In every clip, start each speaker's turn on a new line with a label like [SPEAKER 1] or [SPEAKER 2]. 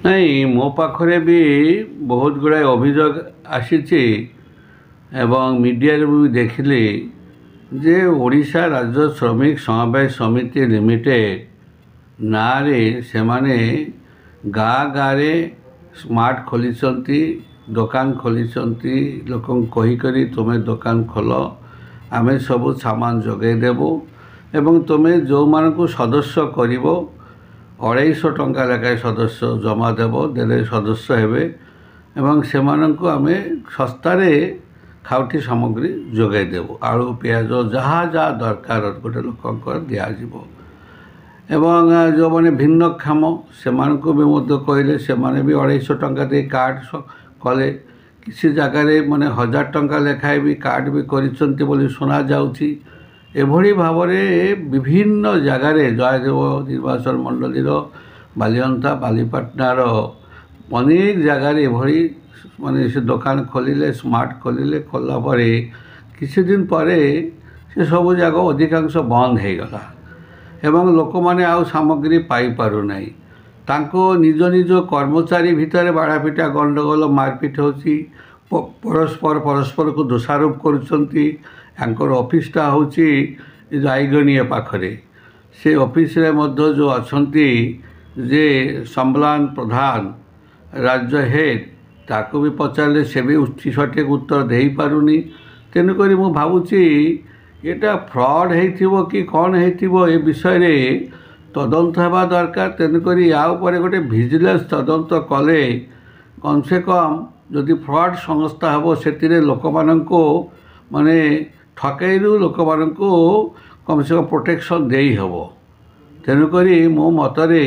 [SPEAKER 1] नहीं मो पाखरे भी बहुत गुड़ाए अभियोग आसी एवं मीडिया भी देखिली जे ओडिशा राज्य श्रमिक समवाय समिति लिमिटेड नारे से माने गाँ गाँव स्मार्ट खोली दुकान खोली लोक कहीकरी तुम्हें दुकान खोल आमे सब सामान जोगेदेबू एवं तुम्हें जो मानक सदस्य कर 250 टंका लेखाएं सदस्य जमा देव देले सदस्य हेबे एवं से आमे सस्तारे खाउटी सामग्री जोगेदेबू आलू पियाज जहाँ जहाँ दरकार गोटे लोक दिज्व एवं जो मैंने भिन्नक्षम से भी कहले से भी 250 टंका दे कार्ड कले किसी जगार माने 1000 टंका लेखाएं भी कार्ड भी करिसंती बोली सुना जाउची एभली भाव में विभिन्न जगार जयदेव निर्वाचन मंडलीर बालिअंता बालीपाटनार अनेक जगार एभली माने से दुकान खोलिले स्मार्ट खोलिले खोला परे किसी दिन परे से सब जगह अधिकांश बंद हो गला एवं लोक माने आउ सामग्री पाई पारु नाही तांको निज निज कर्मचारी भितर बाड़ापिटा गंडगोल मारपिट होची परस्पर को दोषारोप करुचंती यांकर ऑफिसटा होची रायगणिया पाखरे से ऑफिस रे मध्य जो अछंती जे संबलान प्रधान राज्य हेड ताको भी पचारे से भी सठिक उत्तर दे पारुनी तेणुक मु भावुची एटा फ्रॉड हेइथिबो कि कौन हेइथिबो ए विषय रे तदंत हेबा दरकार तेणुक या उपरे गोटे विजिलेंस तदंत कले कम से कम जदि फ्रॉड संस्था हेबो सेतिरे लोक माननको माने ठकईरू लोक माननको कम से कम प्रोटेक्शन देई हेबो तेणुक मो मतरे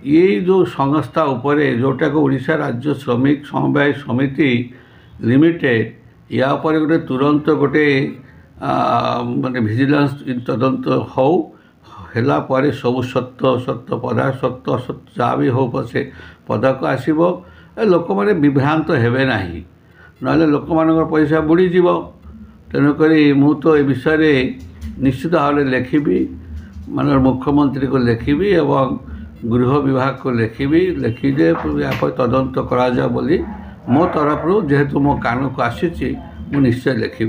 [SPEAKER 1] ये जो संस्था उपरे जोटा को ओडिशा राज्य श्रमिक समवाय समिति लिमिटेड या उपरे गोटे तुरंत गोटे माने विजिलेंस तदंत हो हेला परे सब सत्य पदार्थ सत्य जहाँ भी हो पछे पदक आसब लोक मैंने विभ्रांत हेबे नाही ना लोक मान पैसा बुड़ी जीव तेणुक मु तो ए विषय निश्चित भाव में लिखी मान मुख्यमंत्री को लिखी एवं गृह विभाग को लिखी जे तदंत करा बोली मो तरफ जेहेतु मो कान को आसी निश्चय लिखी।